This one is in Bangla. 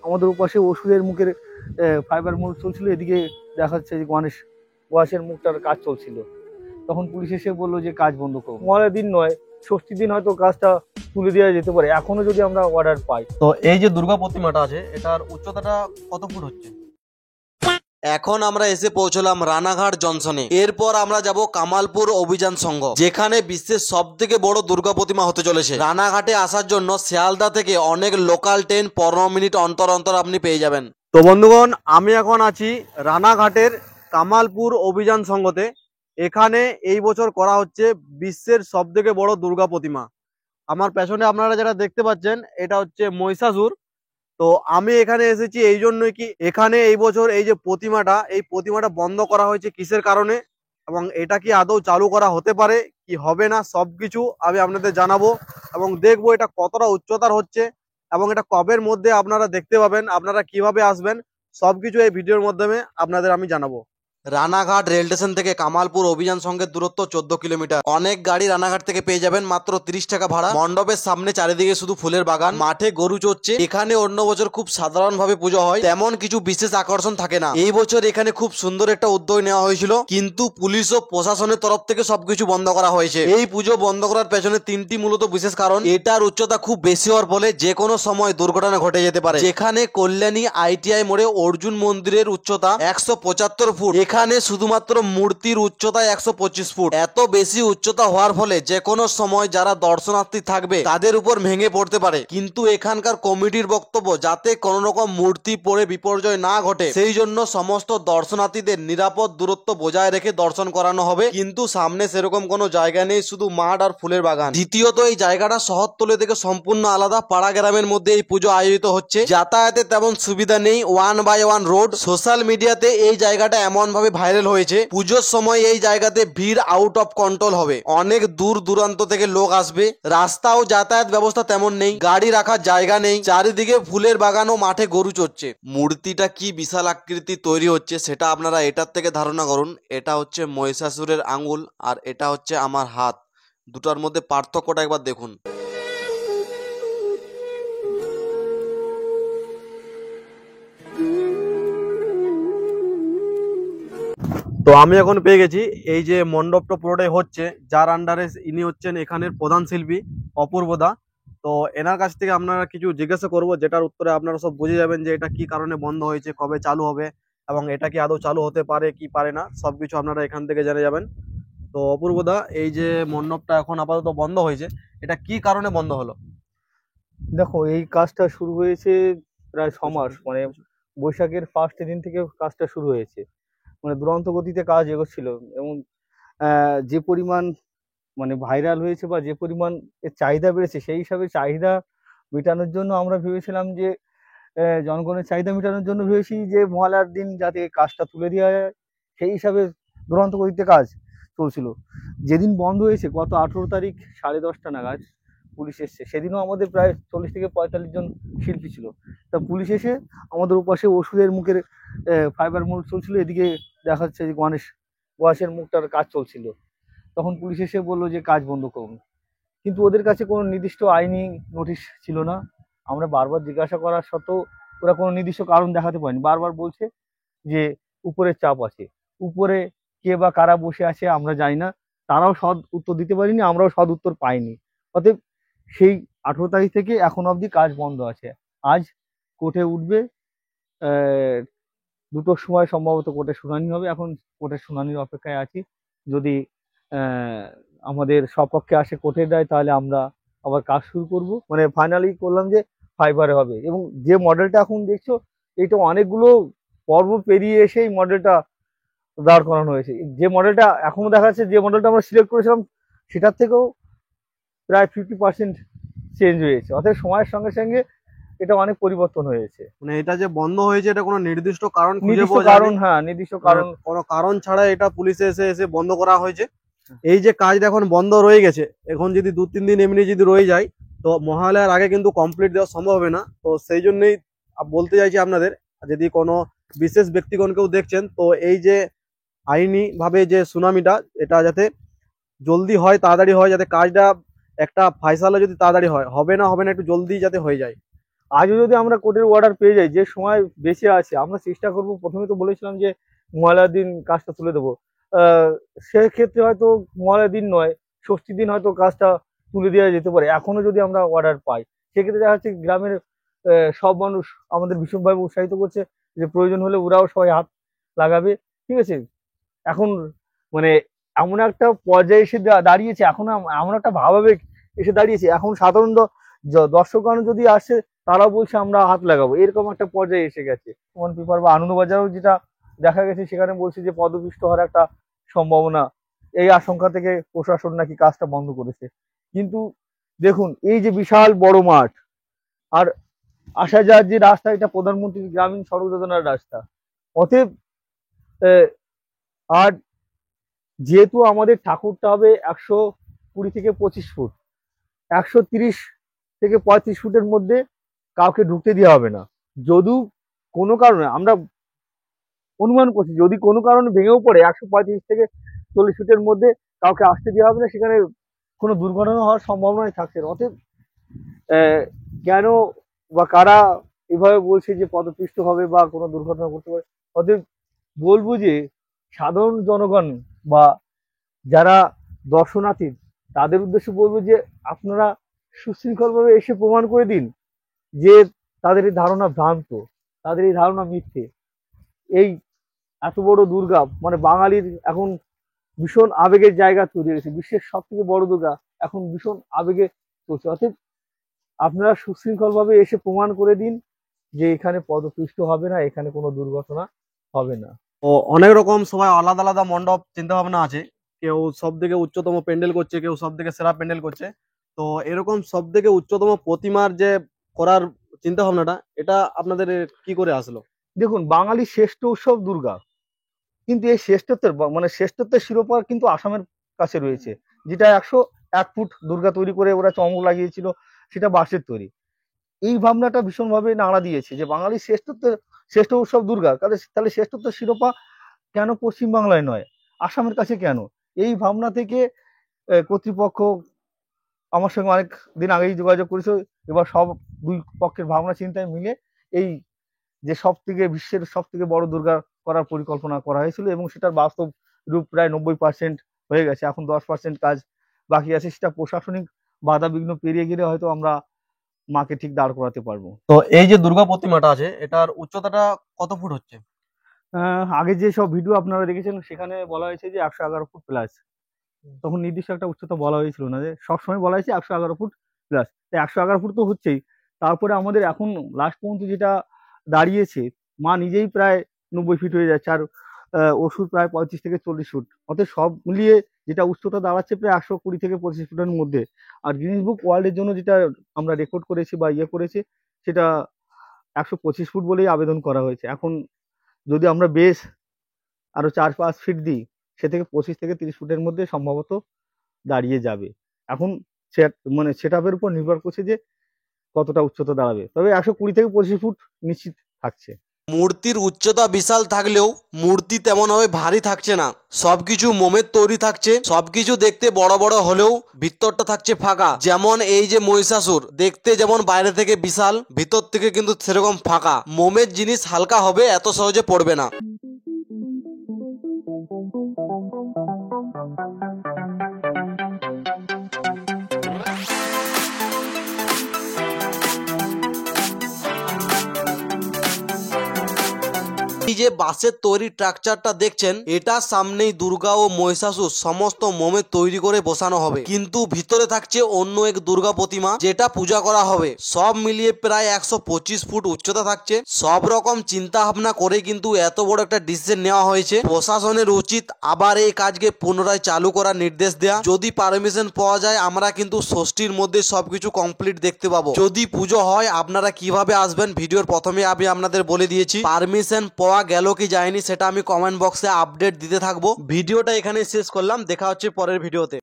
আমাদের ওপাশে ওষুধের মুখের ফাইবার মোড় চলছিল, এদিকে দেখা যাচ্ছে যে গণেশের মুখটার কাজ চলছিল। তখন পুলিশ এসে বললো যে কাজ বন্ধ করো। মহালয়ার দিন নয়, ষষ্ঠীর দিন হয়তো কাজটা তুলে দেওয়া যেতে পারে, এখনো যদি আমরা অর্ডার পাই। তো এই যে দুর্গা প্রতিমাটা আছে, এটার উচ্চতাটা কত ফুট হচ্ছে? এখন আমরা এসে পৌঁছলাম রানাঘাট জংশনে। এরপর আমরা যাব কামালপুর অভিযান সংঘ, যেখানে বিশ্বের সব থেকে বড় দুর্গা প্রতিমা হতে চলেছে। রানাঘাটে আসার জন্য শিয়ালদা থেকে অনেক লোকাল ট্রেন 15 মিনিট অন্তর অন্তর আপনি পেয়ে যাবেন। তো বন্ধুগণ, আমি এখন আছি রানাঘাটের কামালপুর অভিযান সংঘতে। এখানে এই বছর করা হচ্ছে বিশ্বের সব থেকে বড় দুর্গা প্রতিমা। আমার পেছনে আপনারা যেটা দেখতে পাচ্ছেন, এটা হচ্ছে মহিষাসুর। তো আমি এখানে এসেছি এই জন্যই কি, এখানে এই বছর এই যে প্রতিমাটা বন্ধ করা হয়েছে কিসের কারণে, এবং এটা কি আদৌ চালু করা হতে পারে কি হবে না, সবকিছু আমি আপনাদের জানাবো এবং দেখবো এটা কতটা উচ্চতার হচ্ছে এবং এটা কবের মধ্যে আপনারা দেখতে পাবেন, আপনারা কিভাবে আসবেন, সবকিছু এই ভিডিওর মাধ্যমে আপনাদের আমি জানাবো। রানাঘাট রেল স্টেশন থেকে কামালপুর অভিযান সংঘের দূরত্ব 14 কিলোমিটার। অনেক গাড়ি রানাঘাট থেকে পেয়ে যাবেন মাত্র 30 টাকা ভাড়া। মণ্ডপের সামনে চারিদিকে শুধু ফুলের বাগান, মাঠে গরু চড়ছে। এখানে অন্য বছর খুব সাধারণ ভাবে পুজো হয়, তেমন কিছু বিশেষ আকর্ষণ থাকে না। এই বছর এখানে খুব সুন্দর একটা উদ্যোগ নেওয়া হয়েছিল, কিন্তু পুলিশ ও প্রশাসনের তরফ থেকে সবকিছু বন্ধ করা হয়েছে। এই পুজো বন্ধ করার পেছনে তিনটি মূলত বিশেষ কারণ। এটার উচ্চতা খুব বেশি হওয়ার ফলে যে কোনো সময় দুর্ঘটনা ঘটে যেতে পারে। যেখানে কল্যাণী ITI মোড়ে অর্জুন মন্দিরের উচ্চতা 175 ফুট, এখানে শুধুমাত্র মূর্তির উচ্চতা 125 ফুট। এত বেশি উচ্চতা হওয়ার ফলে যে কোনো সময় যারা দর্শনার্থী থাকবে তাদের উপর ভেঙে পড়তে পারে। কিন্তু এখানকার কমিটির বক্তব্য, যাতে কোনো রকম মূর্তি পড়ে বিপর্যয় না ঘটে, সেই জন্য সমস্ত দর্শনার্থীদের নিরাপদ দূরত্ব বজায় রেখে দর্শন করানো হবে। কিন্তু সামনে সেরকম কোনো জায়গা নেই, শুধু মাঠ আর ফুলের বাগান। দ্বিতীয়ত, এই জায়গাটা শহরতলি থেকে সম্পূর্ণ আলাদা। পাড়া গ্রামের মধ্যে এই পুজো আয়োজিত হচ্ছে, যাতায়াতে তেমন সুবিধা নেই, 1 বাই 1 রোড। সোশ্যাল মিডিয়াতে এই জায়গাটা এমন ভাবে ভাইরাল হয়েছে, পুজোর সময় এই জায়গাতে ভিড় আউট অফ কন্ট্রোল হবে। অনেক দূর দূরান্ত থেকে লোক আসবে। রাস্তা ও যাতায়াত ব্যবস্থা তেমন নেই, গাড়ি রাখার জায়গা নেই, চারিদিকে ফুলের বাগান ও মাঠে গরু চড়ছে। মূর্তিটা কি বিশাল আকৃতি তৈরি হচ্ছে সেটা আপনারা এটার থেকে ধারণা করুন। এটা হচ্ছে মহিষাসুরের আঙ্গুল আর এটা হচ্ছে আমার হাত, দুটার মধ্যে পার্থক্যটা একবার দেখুন। তো আমি এখন পেয়ে গেছি এই যে মণ্ডপটা পুরোটাই হচ্ছে, যার আন্ডারে ইনি হচ্ছেন এখানের প্রধান শিল্পী অপূর্বদা। তো এনার কাছ থেকে আপনারা কিছু জিজ্ঞাসা করবো, যেটার উত্তরে আপনারা সব বুঝে যাবেন যে এটা কি কারণে বন্ধ হয়েছে, কবে চালু হবে এবং এটা কি আদৌ চালু হতে পারে কি পারে না, সবকিছু আপনারা এখান থেকে জেনে যাবেন। তো অপূর্বদা, এই যে মণ্ডপটা এখন আপাতত বন্ধ হয়েছে, এটা কি কারণে বন্ধ হলো? দেখো, এই কাজটা শুরু হয়েছে প্রায় 6 মাস, মানে বৈশাখের ফার্স্ট দিন থেকে কাজটা শুরু হয়েছে। মানে দুরন্ত গতিতে কাজ এগোচ্ছিল এবং যে পরিমাণ মানে ভাইরাল হয়েছে বা যে পরিমাণ এর চাহিদা বেড়েছে, সেই হিসাবে চাহিদা মেটানোর জন্য আমরা ভেবেছিলাম যে জনগণের চাহিদা মেটানোর জন্য ভেবেছি যে মহালয়ার দিন যাতে কাজটা তুলে দেওয়া যায়, সেই হিসাবে দুরন্ত গতিতে কাজ চলছিল। যেদিন বন্ধ হয়েছে গত 18 তারিখ 10:30 নাগাদ পুলিশ এসছে। সেদিনও আমাদের প্রায় 40 থেকে 45 জন শিল্পী ছিল। তা পুলিশ এসে আমাদের ওপাশে ওষুধের মুখের ফাইবার মোড় চলছিল, এদিকে দেখা যাচ্ছে যে গণেশের মুখটার কাজ চলছিল। তখন পুলিশ এসে বললো যে কাজ বন্ধ করুন। কিন্তু ওদের কাছে কোনো নির্দিষ্ট আইনি নোটিশ ছিল না। আমরা বারবার জিজ্ঞাসা করার সত্ত্বেও ওরা কোনো নির্দিষ্ট কারণ দেখাতে পারেনি। বারবার বলছে যে উপরের চাপ আছে, উপরে কে বা কারা বসে আছে আমরা জানি না, তারাও সৎ উত্তর দিতে পারিনি, আমরাও সৎ উত্তর পাইনি। অতএব সেই 18 তারিখ থেকে এখন অবধি কাজ বন্ধ আছে। আজ কোর্টে উঠবে, 2টোর সময় সম্ভবত কোর্টে শুনানি হবে। এখন কোর্টের শুনানির অপেক্ষায় আছি। যদি আমাদের সপক্ষে আসে কোর্টের রায়, তাহলে আমরা আবার কাজ শুরু করব। মানে ফাইনালি করলাম যে ফাইবারে হবে। এবং যে মডেলটা এখন দেখছো, এইটা অনেকগুলো পর্ব পেরিয়ে এসেই মডেলটা দাঁড় করানো হয়েছে। যে মডেলটা এখনো দেখা যাচ্ছে, যে মডেলটা আমরা সিলেক্ট করেছিলাম সেটার থেকেও প্রায় 50% চেঞ্জ হয়েছে। অর্থাৎ সময়ের সঙ্গে সঙ্গে এটা অনেক পরিবর্তন হয়েছে। মানে এটা যে বন্ধ হয়েছে, এটা কোনো নির্দিষ্ট কারণ খুঁজে নির্দিষ্ট পাওয়া কারণ, যায়নি? হ্যাঁ নির্দিষ্ট কারণ, কোনো কারণ ছাড়া এটা পুলিশে এসে বন্ধ করা হয়েছে। এই যে কাজটা এখন বন্ধ রয়ে গেছে, এখন যদি 2-3 দিন এমনি যদি রয়ে যায়, তো মহালয়ার আগে কিন্তু কমপ্লিট দেওয়া সম্ভব হবে না। তো সেই জন্যই বলতে চাইছি আপনাদের, যদি কোনো বিশেষ ব্যক্তিগণ কেউ দেখছেন, তো এই যে আইনি ভাবে যে সুনামিটা, এটা যাতে জলদি হয়, তাড়াতাড়ি হয়, যাতে কাজটা একটা ফাইসালা যদি তাড়াতাড়ি হয়, হবে না একটু জলদি যাতে হয়ে যায়। আজও যদি আমরা কোর্টের অর্ডার পেয়ে যাই, যে সময় বেঁচে আছে আমরা চেষ্টা করব। প্রথমে তো বলেছিলাম যে মহালয়ার দিন কাজটা তুলে দেবো, সেক্ষেত্রে হয়তো মহালয়ার দিন নয়, ষষ্ঠীর দিন হয়তো কাজটা তুলে দেওয়া যেতে পারে এখনো যদি আমরা অর্ডার পাই। সেক্ষেত্রে দেখা যাচ্ছে গ্রামের সব মানুষ আমাদের ভীষণভাবে উৎসাহিত করছে যে প্রয়োজন হলে ওরাও সবাই হাত লাগাবে। ঠিক আছে, এখন মানে এমন একটা পর্যায়ে এসে দাঁড়িয়েছে, এখন এমন একটা ভাবাবেগ এসে দাঁড়িয়েছে, এখন সাধারণ দর্শকগণ যদি আসে তারাও বলছে আমরা হাত লাগাবো, এরকম একটা পর্যায়ে এসে গেছে। ওয়ান পেপার বা আনন্দবাজারও যেটা দেখা গেছে সেখানে বলছে যে পদপিষ্ট হওয়ার একটা সম্ভাবনা, এই আশঙ্কা থেকে প্রশাসন নাকি কাজটা বন্ধ করেছে। কিন্তু দেখুন এই যে বিশাল বড় মাঠ, আর আসা যাওয়ার যে রাস্তা, এটা প্রধানমন্ত্রী গ্রামীণ সড়ক যোজনার রাস্তা। অতএব আর যেহেতু আমাদের ঠাকুরটা হবে 120 থেকে 25 ফুট, 130 থেকে 35 ফুটের মধ্যে কাউকে ঢুকতে দেওয়া হবে না। যদিও কোনো কারণে আমরা অনুমান করছি, যদি কোনো কারণে ভেঙেও পড়ে 135 থেকে 40 ফুটের মধ্যে কাউকে আসতে দেওয়া হবে না, সেখানে কোনো দুর্ঘটনা হওয়ার সম্ভাবনাই থাকছে না। অতএব কেন বা কারা এভাবে বলছে যে পদপিষ্ট হবে বা কোনো দুর্ঘটনা করতে পারে, অতএব বলবো যে সাধারণ জনগণ বা যারা দর্শনার্থী তাদের উদ্দেশ্যে বলবো যে আপনারা সুশৃঙ্খলভাবে এসে প্রমাণ করে দিন যে তাদের এই ধারণা ভ্রান্ত, তাদের এই ধারণা মিথ্যে। এই এত বড় দুর্গা মানে বাঙালির এখন ভীষণ আবেগের জায়গা তৈরি হয়েছে, বিশ্বের সব থেকে বড় দুর্গা এখন ভীষণ আবেগে চলছে। অর্থাৎ আপনারা সুশৃঙ্খলভাবে এসে প্রমাণ করে দিন যে এখানে পদপিষ্ট হবে না, এখানে কোনো দুর্ঘটনা হবে না। ও অনেক রকম সবাই আলাদা আলাদা মণ্ডপ চিন্তা ভাবনা আছে, কেউ সব থেকে উচ্চতম প্যান্ডেল করছে, কেউ সব থেকে সেরা প্যান্ডেল করছে। তো এরকম সব থেকে উচ্চতম প্রতিমার যে করার চিন্তা ভাবনাটা, এটা আপনাদের কি করে আসলো? দেখুন বাঙালির শ্রেষ্ঠ উৎসব দুর্গা, কিন্তু এই শ্রেষ্ঠত্বের মানে শ্রেষ্ঠত্বের শিরোপা কিন্তু আসামের কাছে রয়েছে, যেটা 101 ফুট দুর্গা তৈরি করে ওরা চমক লাগিয়েছিল, সেটা বাঁশের তৈরি। এই ভাবনাটা ভীষণভাবে নাড়া দিয়েছে যে বাঙালির শ্রেষ্ঠ উৎসব দুর্গা, তাহলে শ্রেষ্ঠত্বের শিরোপা কেন পশ্চিম বাংলায় নয়, আসামের কাছে কেন? এই ভাবনা থেকে কর্তৃপক্ষ আমার সঙ্গে অনেক দিন আগেই যোগাযোগ করেছে। এবার সব দুই পক্ষের ভাবনা চিন্তায় মিলে এই যে বিশ্বের সব থেকে বড় দুর্গা করার পরিকল্পনা করা হয়েছিল, এবং সেটার বাস্তব রূপ প্রায় 90% হয়ে গেছে। এখন 10% কাজ বাকি আছে, সেটা প্রশাসনিক বাধা বিঘ্ন পেরিয়ে গেলে হয়তো আমরা মাকে ঠিক দাঁড় করাতে পারবো। তো এই যে দুর্গা প্রতিমাটা আছে, এটার উচ্চতাটা কত ফুট হচ্ছে? আগে যে সব ভিডিও আপনারা দেখেছেন সেখানে বলা হয়েছে যে 111 ফুট প্লাস। তখন নির্দিষ্ট একটা উচ্চতা বলা হয়েছিল না, যে সবসময় বলা হয়েছে 111 ফুট প্লাস। 111 ফুট তো হচ্ছেই, তারপরে আমাদের এখন লাস্ট পর্যন্ত যেটা দাঁড়িয়েছে, মা নিজেই প্রায় 90 ফিট হয়ে যাচ্ছে, আর ওষুধ প্রায় 35 থেকে 40 ফুট। অর্থাৎ সব মিলিয়ে যেটা উচ্চতা দাঁড়াচ্ছে প্রায় 120 থেকে 25 ফুটের মধ্যে। আর গিনিস বুক ওয়ার্ল্ডের জন্য যেটা আমরা রেকর্ড করেছি বা করেছি, সেটা 125 ফুট বলেই আবেদন করা হয়েছে। এখন যদি আমরা বেশ আরো 4-5 ফিট দিই, সে থেকে 25 থেকে 30 ফুটের মধ্যে সম্ভবত দাঁড়িয়ে যাবে। এখন মানে সেটআপের উপর নির্ভর করছে যে কতটা উচ্চতা দাঁড়াবে, তবে 120 থেকে 25 ফুট নিশ্চিত থাকছে। মূর্তির উচ্চতা বিশাল থাকলেও মূর্তি তেমন ভাবে ভারী থাকছে না, সবকিছু মোমের তৈরি থাকছে। সবকিছু দেখতে বড় বড় হলেও ভিতরটা থাকছে ফাঁকা। যেমন এই যে মহিষাসুর, দেখতে যেমন বাইরে থেকে বিশাল, ভিতর থেকে কিন্তু সেরকম ফাঁকা। মোমের জিনিস হালকা হবে, এত সহজে পড়বে না। এই যে বাঁশের তৈরি স্ট্রাকচারটা দেখছেন, এটার সামনেই দুর্গা ও মহিষাসুর সমস্ত মোমের তৈরি করে বসানো হবে, কিন্তু ভিতরে থাকছে অন্য এক দুর্গা প্রতিমা যেটা পূজা করা হবে। সব মিলিয়ে প্রায় 125 ফুট উচ্চতা থাকছে। সব রকম চিন্তা ভাবনা করে কিন্তু এত বড় একটা ডিসিশন নেওয়া হয়েছে। প্রশাসনের উচিত আবার এই কাজকে পুনরায় চালু করার নির্দেশ দেয়া। যদি পারমিশন পাওয়া যায়, আমরা কিন্তু ষষ্ঠীর মধ্যে সবকিছু কমপ্লিট দেখতে পাবো। যদি পুজো হয় আপনারা কিভাবে আসবেন, ভিডিওর প্রথমে আমি আপনাদের বলে দিয়েছি। পারমিশন পাওয়া গেল কি যায়নি সেটা আমি কমেন্ট বক্সে আপডেট দিতে থাকবো। ভিডিওটা এখানে শেষ করলাম, দেখা হচ্ছে পরের ভিডিওতে।